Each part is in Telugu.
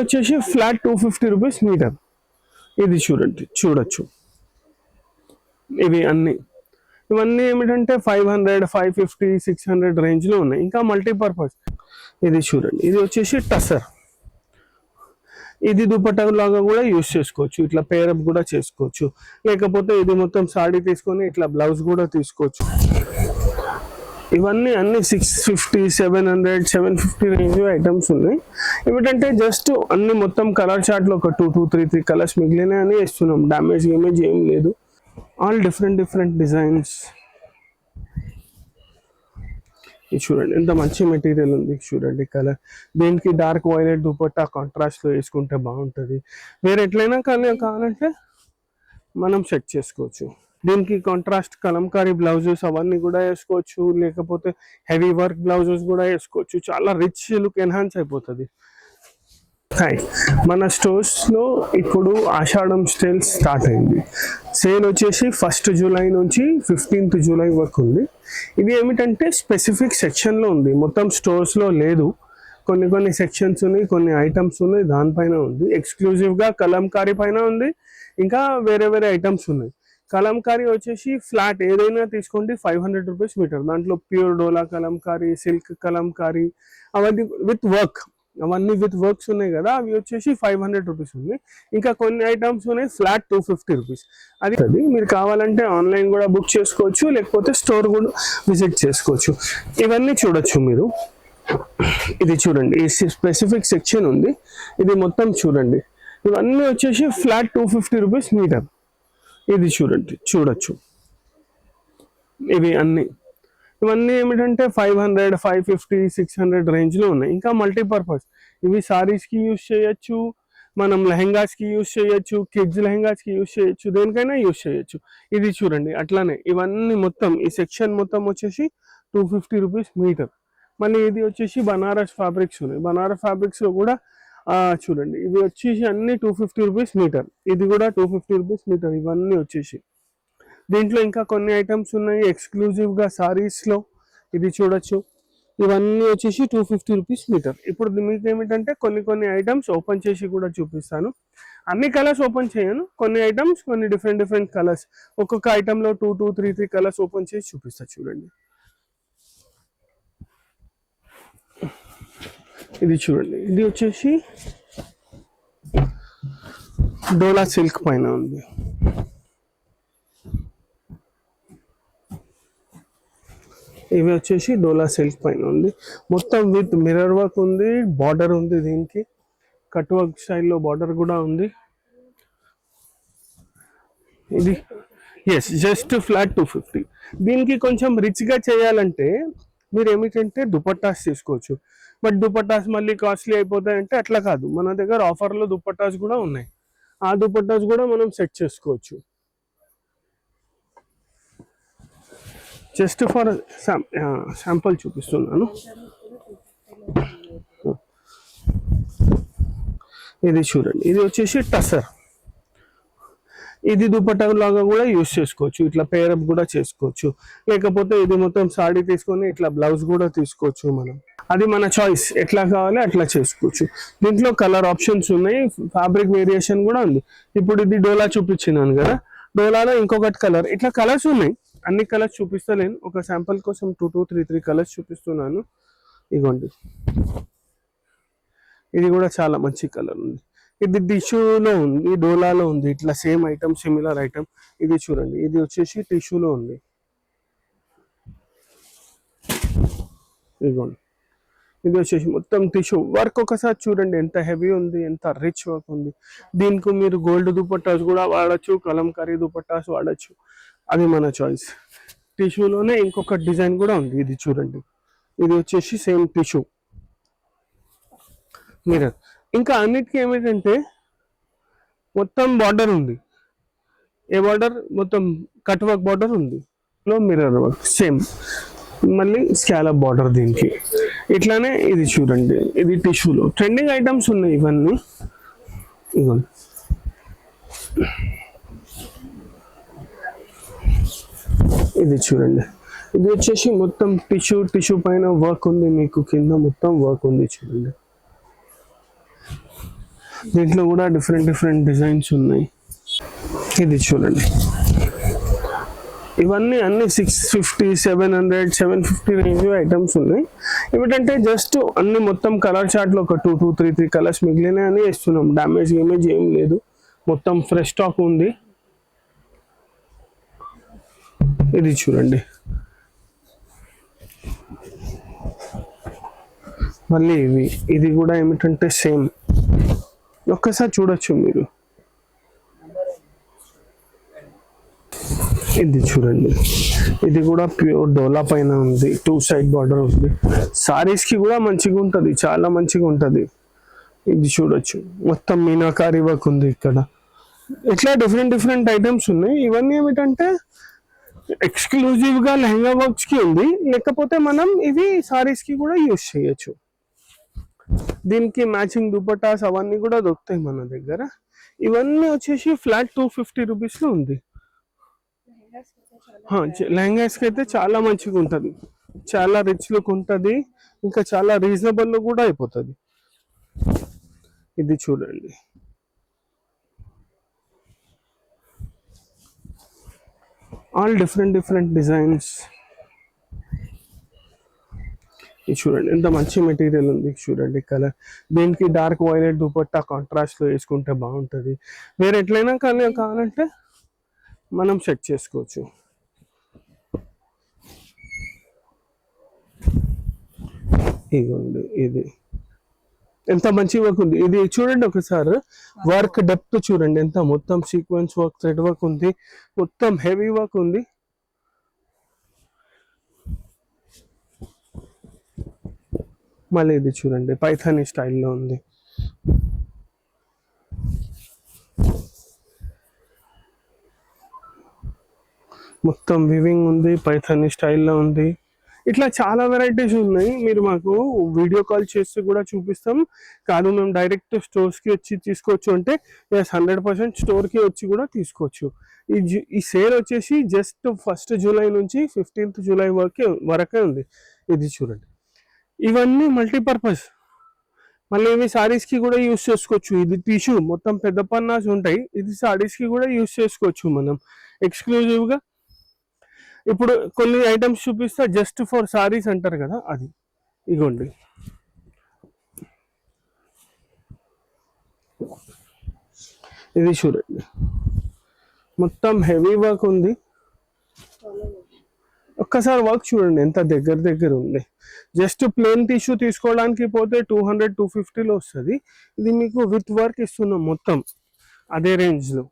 వచ్చేసి ఫ్లాట్ 250 రూపీస్ మీటర్. ఇది చూడొచ్చు. ఇవన్నీ ఏమిటంటే 500, 550, 600 రేంజ్లో ఉన్నాయి. ఇంకా మల్టీపర్పస్. ఇది చూడండి, ఇది వచ్చేసి టసర్. ఇది దుపట్టా లాగా కూడా యూస్ చేసుకోవచ్చు, ఇట్లా పేరప్ కూడా చేసుకోవచ్చు. లేకపోతే ఇది మొత్తం సాడీ తీసుకొని ఇట్లా బ్లౌజ్ కూడా తీసుకోవచ్చు. ఇవన్నీ అన్ని 650, 700, 750 రేంజ్ ఐటమ్స్ ఉన్నాయి. ఏమిటంటే జస్ట్ అన్ని మొత్తం కలర్ చార్ట్లో ఒక 2, 3 కలర్స్ మిగిలినాయి అని ఇస్తున్నాం. డ్యామేజ్ ఏం లేదు. All different designs. ఇది చూడండి ఎంత మంచి మెటీరియల్ ఉంది. చూడండి కలర్, దీనికి డార్క్ వైలెట్ దుపట్టా కాంట్రాస్ట్ లో వేసుకుంటే బాగుంటుంది. వేరే ఎట్లయినా కావాలంటే మనం సెట్ చేసుకోవచ్చు. దీనికి కాంట్రాస్ట్ కలంకారీ బ్లౌజెస్ అవన్నీ కూడా వేసుకోవచ్చు, లేకపోతే హెవీ వర్క్ బ్లౌజెస్ కూడా వేసుకోవచ్చు. చాలా రిచ్ లుక్ ఎన్హాన్స్ అయిపోతుంది. హాయ్, మన స్టోర్స్లో ఇప్పుడు ఆషాఢం సేల్ స్టార్ట్ అయింది. సేల్ వచ్చేసి 1 జూలై నుంచి 15 జూలై వరకు ఉంది. ఇది ఏమిటంటే స్పెసిఫిక్ సెక్షన్లో ఉంది, మొత్తం స్టోర్స్లో లేదు. కొన్ని సెక్షన్స్ ఉన్నాయి, కొన్ని ఐటమ్స్ ఉన్నాయి, దానిపైన ఉంది. ఎక్స్క్లూజివ్గా కలంకారీ పైన ఉంది, ఇంకా వేరే ఐటమ్స్ ఉన్నాయి. కలంకారీ వచ్చేసి ఫ్లాట్ ఏదైనా తీసుకోండి 500 రూపీస్ మీటర్. దాంట్లో ప్యూర్ డోలా కలంకారీ, సిల్క్ కలంకారీ అవన్నీ విత్ వర్క్స్ ఉన్నాయి కదా, అవి వచ్చేసి 500 రూపీస్ ఉంది. ఇంకా కొన్ని ఐటమ్స్ ఉన్నాయి ఫ్లాట్ 250 రూపీస్. అది మీరు కావాలంటే ఆన్లైన్ కూడా బుక్ చేసుకోవచ్చు, లేకపోతే స్టోర్ కూడా విజిట్ చేసుకోవచ్చు. ఇవన్నీ చూడొచ్చు మీరు. ఇది చూడండి, ఈ స్పెసిఫిక్ సెక్షన్ ఉంది, ఇది మొత్తం చూడండి. ఇవన్నీ వచ్చేసి ఫ్లాట్ 250 రూపీస్ మీటర్. ఇది చూడొచ్చు. ఇవన్నీ ఏమిటంటే 500, 550, 600 రేంజ్లో ఉన్నాయి. ఇంకా మల్టీపర్పస్. ఇవి సారీస్కి యూజ్ చేయొచ్చు, మనం లెహెంగాస్కి యూజ్ చేయొచ్చు, కిడ్స్ లెహెంగాస్కి యూజ్ చేయొచ్చు, దేనికైనా యూజ్ చేయొచ్చు. ఇది చూడండి అట్లానే ఇవన్నీ మొత్తం ఈ సెక్షన్ మొత్తం వచ్చేసి 250 రూపీస్ మీటర్. మళ్ళీ ఇది వచ్చేసి బనారస్ ఫ్యాబ్రిక్స్ ఉన్నాయి. బనారస్ ఫ్యాబ్రిక్స్లో కూడా చూడండి, ఇవి వచ్చేసి అన్ని 250 రూపీస్ మీటర్. ఇది కూడా 250 రూపీస్ మీటర్. ఇవన్నీ వచ్చేసి దీంట్లో ఇంకా కొన్ని ఐటమ్స్ ఉన్నాయి ఎక్స్క్లూజివ్గా సారీస్లో. ఇది చూడొచ్చు. ఇవన్నీ వచ్చేసి 250 రూపీస్ మీటర్. ఇప్పుడు మీకు ఏమిటంటే కొన్ని ఐటమ్స్ ఓపెన్ చేసి కూడా చూపిస్తాను. అన్ని కలర్స్ ఓపెన్ చేయను, కొన్ని ఐటమ్స్ కొన్ని డిఫరెంట్ కలర్స్. ఒక్కొక్క ఐటమ్లో 2, 3 కలర్స్ ఓపెన్ చేసి చూపిస్తా. చూడండి, ఇది చూడండి. ఇది వచ్చేసి డోలా సిల్క్ పైన ఉంది. ఇవి వచ్చేసి డోలా సిల్క్ పైన ఉంది. మొత్తం విత్ మిర్రర్ వర్క్ ఉంది, బార్డర్ ఉంది, దీనికి కట్ వర్క్ స్టైల్లో బార్డర్ కూడా ఉంది. ఇది జస్ట్ ఫ్లాట్ 250. దీనికి కొంచెం రిచ్గా చేయాలంటే మీరు ఏమిటంటే దుపట్టాస్ తీసుకోవచ్చు. బట్ దుపట్టాస్ మళ్ళీ కాస్ట్లీ అయిపోతాయంటే అట్లా కాదు, మన దగ్గర ఆఫర్లో దుపట్టాస్ కూడా ఉన్నాయి. ఆ దుపట్టాస్ కూడా మనం సెట్ చేసుకోవచ్చు. జస్ట్ ఫర్ శాంపుల్ చూపిస్తున్నాను. ఇది చూడండి, ఇది వచ్చేసి టసర్. ఇది దుపట్టా లాగా కూడా యూస్ చేసుకోవచ్చు, ఇట్లా పేరప్ కూడా చేసుకోవచ్చు. లేకపోతే ఇది మొత్తం సాడీ తీసుకొని ఇట్లా బ్లౌజ్ కూడా తీసుకోవచ్చు మనం. అది మన చాయిస్, ఎట్లా కావాలి అట్లా చేసుకోవచ్చు. దీంట్లో కలర్ ఆప్షన్స్ ఉన్నాయి, ఫ్యాబ్రిక్ వేరియేషన్ కూడా ఉంది. ఇప్పుడు ఇది డోలా చూపించినాను కదా, డోలాలో ఇంకొకటి కలర్. ఇట్లా కలర్స్ ఉన్నాయి, అన్ని కలర్స్ చూపిస్తలేను, ఒక శాంపుల్ కోసం 2, 3 కలర్స్ చూపిస్తున్నాను. ఇగోండి, ఇది కూడా చాలా మంచి కలర్ ఉంది. ఇది టిష్యూలో ఉంది, డోలాలో ఉంది. ఇట్లా సేమ్ ఐటమ్, సిమిలర్ ఐటమ్. ఇది చూడండి, ఇది వచ్చేసి టిష్యూలో ఉంది. ఇదిగోండి, ఇది వచ్చేసి మొత్తం టిష్యూ వర్క్. ఒకసారి చూడండి ఎంత హెవీ ఉంది, ఎంత రిచ్ వర్క్ ఉంది. దీనికి మీరు గోల్డ్ దుపట్టాస్ కూడా వాడచ్చు, కలంకారీ దుపట్టాస్ వాడచ్చు, అది మన చాయిస్. టిష్యూలోనే ఇంకొక డిజైన్ కూడా ఉంది. ఇది చూడండి, ఇది వచ్చేసి సేమ్ టిష్యూ మిర్రర్. ఇంకా అన్నిటికీ ఏమిటంటే మొత్తం బార్డర్ ఉంది. ఏ బార్డర్? మొత్తం కట్ వర్క్ బార్డర్ ఉంది, మిర్రర్ వర్క్ సేమ్. మళ్ళీ స్కాలప్ బార్డర్ దీనికి. ఇట్లానే ఇది చూడండి, ఇది టిష్యూలో ట్రెండింగ్ ఐటమ్స్ ఉన్నాయి ఇవన్నీ. ఇవన్నీ ఇది చూడండి, ఇది వచ్చేసి మొత్తం టిష్యూ పైన వర్క్ ఉంది, మీకు కింద మొత్తం వర్క్ ఉంది. చూడండి, దీంట్లో కూడా డిఫరెంట్ డిఫరెంట్ డిజైన్స్ ఉన్నాయి. ఇది చూడండి, ఇవన్నీ అన్ని 650, 700, 750 రేంజ్ ఐటమ్స్ ఉన్నాయి. ఏమిటంటే జస్ట్ అన్ని మొత్తం కలర్ చార్ట్లో ఒక 2, 2, 3, 3 కలర్స్ మిగిలిన అని ఇస్తున్నాం. డ్యామేజ్ ఇమేజ్ ఏం లేదు, మొత్తం ఫ్రెష్ స్టాక్ ఉంది. ఇది చూడండి, మళ్ళీ ఇది కూడా ఏమిటంటే సేమ్, ఒక్కసారి చూడొచ్చు మీరు. ఇది చూడండి, ఇది కూడా ప్యూర్ డోలా పైన ఉంది, 2 సైడ్ బార్డర్ ఉంది. సారీస్ కి కూడా మంచిగా ఉంటుంది, చాలా మంచిగా ఉంటుంది. ఇది చూడొచ్చు, మొత్తం మీనాకారి వర్క్ ఉంది ఇక్కడ. ఇట్లా డిఫరెంట్ డిఫరెంట్ ఐటమ్స్ ఉన్నాయి. ఇవన్నీ ఏమిటంటే ఎక్స్క్లూజివ్ గా లెహంగా వర్క్స్ కి ఉంది, లేకపోతే మనం ఇవి సారీస్ కి కూడా యూజ్ చేయొచ్చు. దీనికి మ్యాచింగ్ దుపట్టాస్ అవన్నీ కూడా దొరుకుతాయి మన దగ్గర. ఇవన్నీ వచ్చేసి ఫ్లాట్ 250 రూపీస్ లో ఉంది. లెహంగాస్ కి అయితే చాలా మంచిగా ఉంటుంది, చాలా రిచ్ లుక్ ఉంటుంది, ఇంకా చాలా రీజనబుల్ లో కూడా అయిపోతుంది. ఇది చూడండి, ఆల్ డిఫరెంట్ డిఫరెంట్ డిజైన్స్. ఇది చూడండి, ఎంత మంచి మెటీరియల్ ఉంది చూడండి. కలర్ దీనికి డార్క్ వైలెట్ దుపట్టా కాంట్రాస్ట్ లో వేసుకుంటే బాగుంటుంది. వేరే ఎట్లయినా కానీ కావాలంటే మనం సెట్ చేసుకోవచ్చు. ఇదిగోండి, ఇది ఎంత మంచి వర్క్ ఉంది. ఇది చూడండి ఒకసారి, వర్క్ డెప్త్ చూడండి ఎంత, మొత్తం సీక్వెన్స్ వర్క్, థ్రెడ్ వర్క్ ఉంది, మొత్తం హెవీ వర్క్ ఉంది. మళ్ళీ ఇది చూడండి, పైథానీ స్టైల్లో ఉంది. మొత్తం వివింగ్ ఉంది, పైథానీ స్టైల్లో ఉంది. ఇట్లా చాలా వెరైటీస్ ఉన్నాయి. మీరు మాకు వీడియో కాల్ చేస్తే కూడా చూపిస్తాం. కాదు మేము డైరెక్ట్ స్టోర్స్కి వచ్చి తీసుకోవచ్చు అంటే 100% స్టోర్కి వచ్చి కూడా తీసుకోవచ్చు. ఈ సేల్ వచ్చేసి జస్ట్ 1 జూలై నుంచి 15th జూలై వరకే ఉంది. ఇది చూడండి, ఇవన్నీ మల్టీపర్పస్. మళ్ళీ ఇవి సారీస్కి కూడా యూస్ చేసుకోవచ్చు. ఇది టిష్యూ మొత్తం పెద్ద పన్నాస్ ఉంటాయి, ఇది సారీస్కి కూడా యూస్ చేసుకోవచ్చు మనం ఎక్స్క్లూజివ్గా. ఇప్పుడు కొన్ని ఐటమ్స్ చూపిస్తా, జస్ట్ ఫర్ సారీస్ అంటారు కదా, అది ఇగోండి. ఇది చూడండి, మొత్తం హెవీ వర్క్ ఉంది. ఒక్కసారి వర్క్ చూడండి ఎంత దగ్గర దగ్గర ఉంది. జస్ట్ ప్లేన్ టిష్యూ తీసుకోవడానికి పోతే 200, 250లో వస్తుంది. ఇది మీకు విత్ వర్క్ ఇస్తున్నాం మొత్తం అదే రేంజ్లో.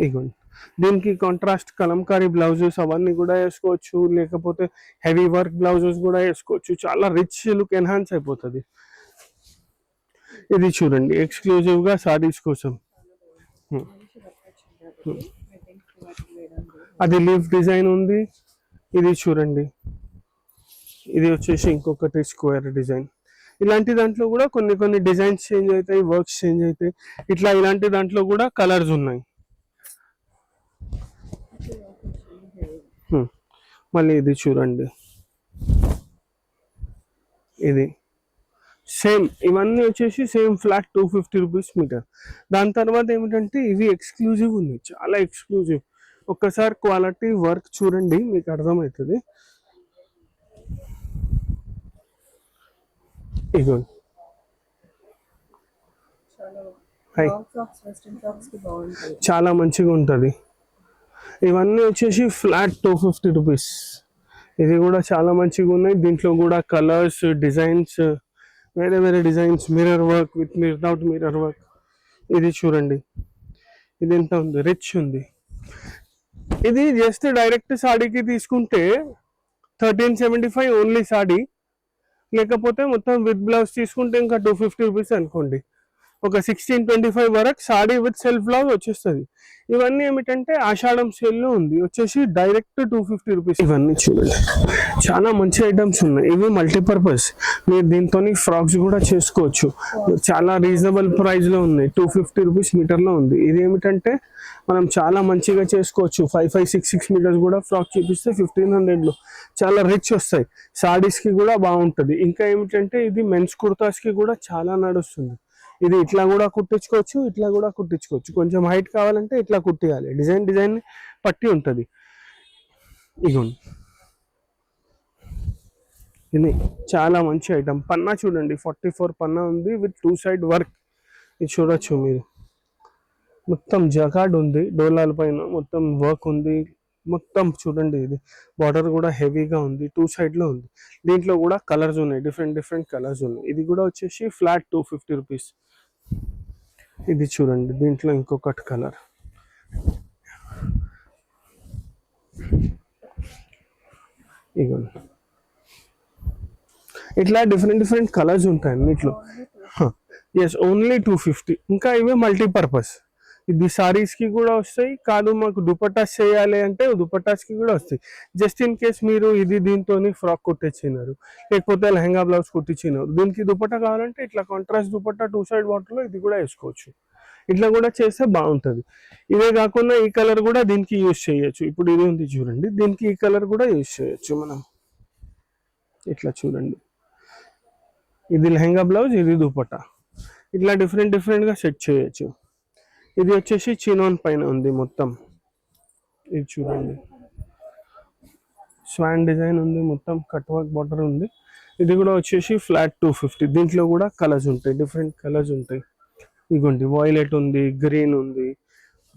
ఇగోండి, దీనికి కాంట్రాస్ట్ కలంకారీ బ్లౌజెస్ అవన్నీ కూడా వేసుకోవచ్చు, లేకపోతే హెవీ వర్క్ బ్లౌజెస్ కూడా వేసుకోవచ్చు. చాలా రిచ్ లుక్ ఎన్హాన్స్ అయిపోతుంది. ఇది చూడండి, ఎక్స్క్లూజివ్గా సారీస్ కోసం. అది లీఫ్ డిజైన్ ఉంది. ఇది చూడండి, ఇది వచ్చేసి ఇంకొకటి స్క్వేర్ డిజైన్. ఇలాంటి దాంట్లో కూడా కొన్ని కొన్ని డిజైన్స్ చేంజ్ అవుతాయి, వర్క్స్ చేంజ్ అవుతాయి. ఇట్లా ఇలాంటి దాంట్లో కూడా కలర్స్ ఉన్నాయి. మళ్ళీ ఇది చూడండి, ఇది సేమ్, ఇవన్నీ వచ్చేసి సేమ్ ఫ్లాట్ 250 రూపీస్ మీటర్. దాని తర్వాత ఏమిటంటే ఇవి ఎక్స్క్లూజివ్ ఉన్నాయి, చాలా ఎక్స్క్లూజివ్. ఒక్కసారి క్వాలిటీ వర్క్ చూడండి, మీకు అర్థమవుతుంది. ఇగోండి, చాలా మంచిగా ఉంటుంది. ఇవన్నీ వచ్చేసి ఫ్లాట్ 250 రూపీస్. ఇది కూడా చాలా మంచిగా ఉన్నాయి. దీంట్లో కూడా కలర్స్, డిజైన్స్, వేరే వేరే designs, mirror work without mirror work. ఇది చూడండి, ఇది ఎంత ఉంది, రిచ్ ఉంది. ఇది జస్ట్ డైరెక్ట్ సాడీకి తీసుకుంటే 1375 ఓన్లీ సాడీ, లేకపోతే మొత్తం విత్ బ్లౌజ్ తీసుకుంటే ఇంకా 250 రూపీస్ అనుకోండి. ఒక 1625 వరకు సాడీ విత్ సెల్ఫ్ బ్లౌజ్ వచ్చేస్తుంది. ఇవన్నీ ఏమిటంటే ఆషాఢం సేల్లో ఉంది, వచ్చేసి డైరెక్ట్ 250 రూపీస్. ఇవన్నీ చూడండి చాలా మంచి ఐటమ్స్ ఉన్నాయి. ఇవి మల్టీపర్పస్, మీరు దీంతో ఫ్రాక్స్ కూడా చేసుకోవచ్చు. చాలా రీజనబుల్ ప్రైస్లో ఉన్నాయి. 250 రూపీస్ మీటర్లో ఉంది. ఇది ఏమిటంటే మనం చాలా మంచిగా చేసుకోవచ్చు. 5, 5, 6 మీటర్స్ కూడా ఫ్రాక్ చూపిస్తే 1500లో చాలా రిచ్ వస్తాయి. సాడీస్కి కూడా బాగుంటుంది. ఇంకా ఏమిటంటే ఇది మెన్స్ కుర్తాస్కి కూడా చాలా నడుస్తుంది. ఇది ఇట్లా కూడా కుట్టించుకోవచ్చు, ఇట్లా కూడా కుట్టించుకోవచ్చు. కొంచెం హైట్ కావాలంటే ఇట్లా కుట్టియాలి. డిజైన్ పట్టి ఉంటుంది. ఇగోండి ఇది చాలా మంచి ఐటమ్. పన్నా చూడండి 44 పన్నా ఉంది విత్ 2 సైడ్ వర్క్. ఇది చూడొచ్చు మీరు, మొత్తం జకార్డ్ ఉంది, డోలాల పైన మొత్తం వర్క్ ఉంది. మొత్తం చూడండి, ఇది బార్డర్ కూడా హెవీగా ఉంది, 2 సైడ్లో ఉంది. దీంట్లో కూడా కలర్స్ ఉన్నాయి, డిఫరెంట్ కలర్స్ ఉన్నాయి. ఇది కూడా వచ్చేసి ఫ్లాట్ 250 రూపీస్. ఇది చూడండి, దీంట్లో ఇంకొకటి కలర్. ఇగోండి ఇట్లా డిఫరెంట్ కలర్స్ ఉంటాయి అన్నిట్లో. Yes, only 250. ఇంకా ఇవి మల్టీపర్పస్. ఇది సారీస్ కి కూడా వస్తాయి. కాదు మాకు దుపట్టాస్ చేయాలి అంటే దుపట్టాస్ కి కూడా వస్తాయి. జస్ట్ ఇన్ కేస్ మీరు ఇది దీంతో ఫ్రాక్ కుట్టించినారు, లేకపోతే లెహంగా బ్లౌజ్ కుట్టించినారు, దీనికి దుపట్టా కావాలంటే ఇట్లా కాంట్రాస్ట్ దుపట్టా 2 సైడ్ బార్డర్లో ఇది కూడా వేసుకోవచ్చు. ఇట్లా కూడా చేస్తే బాగుంటుంది. ఇదే కాకుండా ఈ కలర్ కూడా దీనికి యూజ్ చేయొచ్చు. ఇప్పుడు ఇది ఉంది చూడండి, దీనికి ఈ కలర్ కూడా యూజ్ చేయొచ్చు మనం. ఇట్లా చూడండి, ఇది లెహంగా బ్లౌజ్, ఇది దుపట్టా, ఇట్లా డిఫరెంట్గా సెట్ చేయొచ్చు. ఇది వచ్చేసి చినాన్ పైన ఉంది మొత్తం. ఇది చూడండి, స్వాన్ డిజైన్ ఉంది, మొత్తం కట్ వర్క్ బార్డర్ ఉంది. ఇది కూడా వచ్చేసి ఫ్లాట్ 250. దీంట్లో కూడా కలర్స్ ఉంటాయి, డిఫరెంట్ కలర్స్ ఉంటాయి. ఇదిగోండి వైలెట్ ఉంది, గ్రీన్ ఉంది,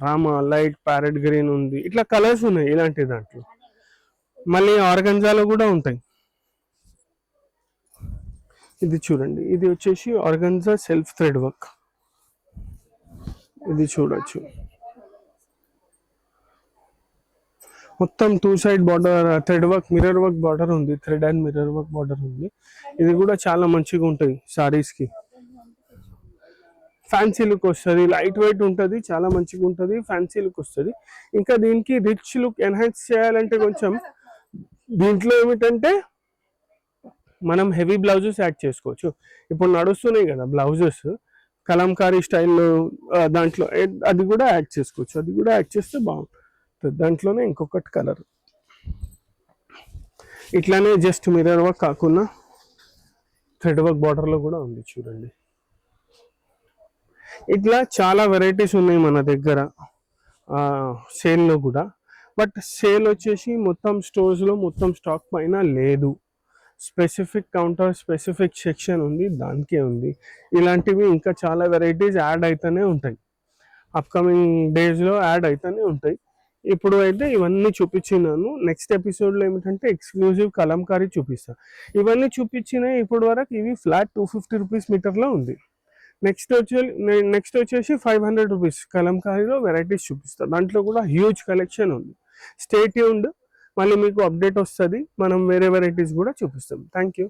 రామా లైట్ ప్యారెట్ గ్రీన్ ఉంది, ఇట్లా కలర్స్ ఉన్నాయి ఇలాంటి దాంట్లో. మళ్ళీ ఆర్గంజాలో కూడా ఉంటాయి. ఇది చూడండి, ఇది వచ్చేసి ఆర్గంజా సెల్ఫ్ థ్రెడ్ వర్క్. ఇది చూడొచ్చు, మొత్తం 2 side border thread work, mirror work border ఉంది, thread and mirror work border ఉంది. ఇది కూడా చాలా మంచిగా ఉంటుంది సారీస్కి. ఫ్యాన్సీ లుక్ వస్తుంది, లైట్ వెయిట్ ఉంటుంది, చాలా మంచిగా ఉంటుంది, ఫ్యాన్సీ లుక్ వస్తుంది. ఇంకా దీనికి రిచ్ లుక్ ఎన్హాన్స్ చేయాలంటే కొంచెం దీంట్లో ఏమిటంటే మనం హెవీ బ్లౌజెస్ యాడ్ చేసుకోవచ్చు. ఇప్పుడు నడుస్తున్నాయి కదా బ్లౌజెస్ కలంకారీ స్టైల్లో, దాంట్లో అది కూడా యాడ్ చేసుకోవచ్చు. అది కూడా యాడ్ చేస్తే బాగుంటుంది. దాంట్లోనే ఇంకొకటి కలర్ ఇట్లానే జస్ట్ మిర్రర్ వర్క్ కాకుండా థ్రెడ్ వర్క్ బార్డర్లో కూడా ఉంది చూడండి. ఇట్లా చాలా వెరైటీస్ ఉన్నాయి మన దగ్గర సేల్లో కూడా. బట్ సేల్ వచ్చేసి మొత్తం స్టోర్స్లో మొత్తం స్టాక్ పైన లేదు. స్పెసిఫిక్ కౌంటర్, స్పెసిఫిక్ సెక్షన్ ఉంది, దానికే ఉంది. ఇలాంటివి ఇంకా చాలా వెరైటీస్ యాడ్ అవుతూనే ఉంటాయి, అప్కమింగ్ డేస్లో యాడ్ అవుతూనే ఉంటాయి. ఇప్పుడు అయితే ఇవన్నీ చూపించినాను. నెక్స్ట్ ఎపిసోడ్లో ఏమిటంటే ఎక్స్క్లూజివ్ కలంకారీ చూపిస్తాను. ఇవన్నీ చూపించిన ఇప్పుడు వరకు ఇవి ఫ్లాట్ 250 రూపీస్ మీటర్లో ఉంది. నెక్స్ట్ వచ్చేసి 500 రూపీస్ కలంకారీలో వెరైటీస్ చూపిస్తాను. దాంట్లో కూడా హ్యూజ్ కలెక్షన్ ఉంది. స్టే ట్యూన్డ్, మళ్ళీ మీకు అప్డేట్ వస్తుంది. మనం వేరే వెరైటీస్ కూడా చూపిస్తాం. Thank you.